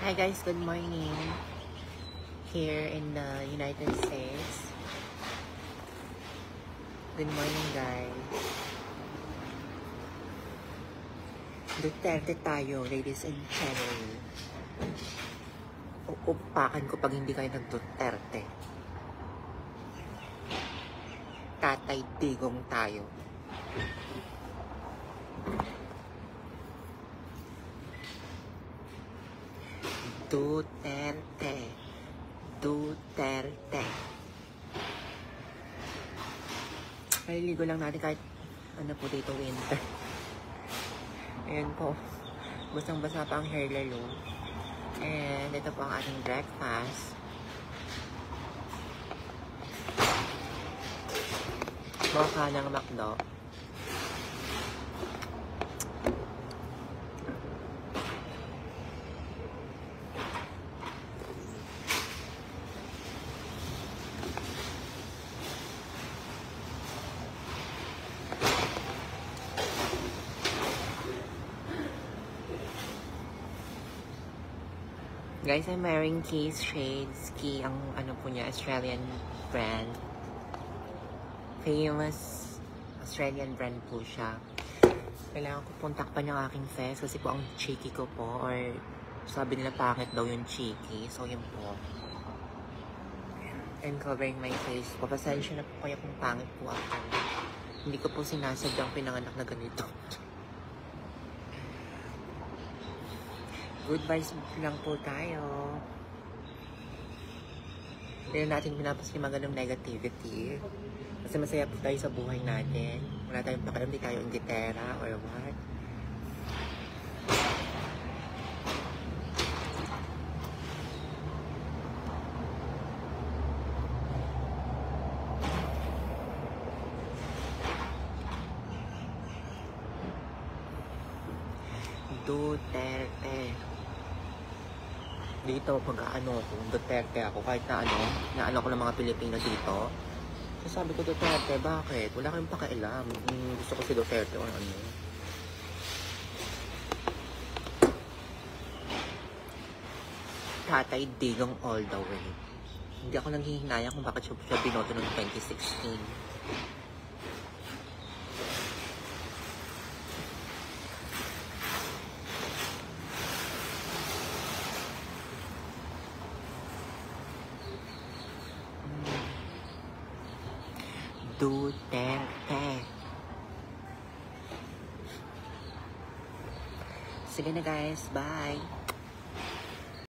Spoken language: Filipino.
Hi guys, good morning. Here in the United States. Good morning guys. Duterte tayo, ladies and gentlemen. Uupakan ko pag hindi kayo nag-Duterte. Tatay Digong tayo. Duterte. Duterte. Maliligo lang natin kahit ano po dito winter. Ayan po. Basang-basa pa ang hair lalo. And ito po ang ating breakfast. Mocha ng McDo. Guys, I'm wearing Keys Shades. Key ang ano po niya, Australian brand. Famous Australian brand po siya. Kailangan ko pong takpan yung aking face kasi po ang cheeky ko po, or sabi nila pangit daw yung cheeky. So yun po. And covering my face po. Pasensya na po kaya kung pangit po ako. Hindi ko po sinasadyang pinanganak na ganito. Good vibes lang po tayo. Hindi na natin pinapasimagad ng negativity. Kasi masaya po tayo sa buhay natin. Wala tayong pakialam, di tayo ingitera or what. Duterte. Dito, pag ano ko, Duterte ako, kahit na ano ko ng mga Pilipino dito. So sabi ko, Duterte, bakit? Wala kayong pakialam. Gusto ko si Duterte o ano. Tatay Digong all the way. Hindi ako nanghihinayang kung bakit siya binoto noong 2016. Duterte. Sige na guys, bye!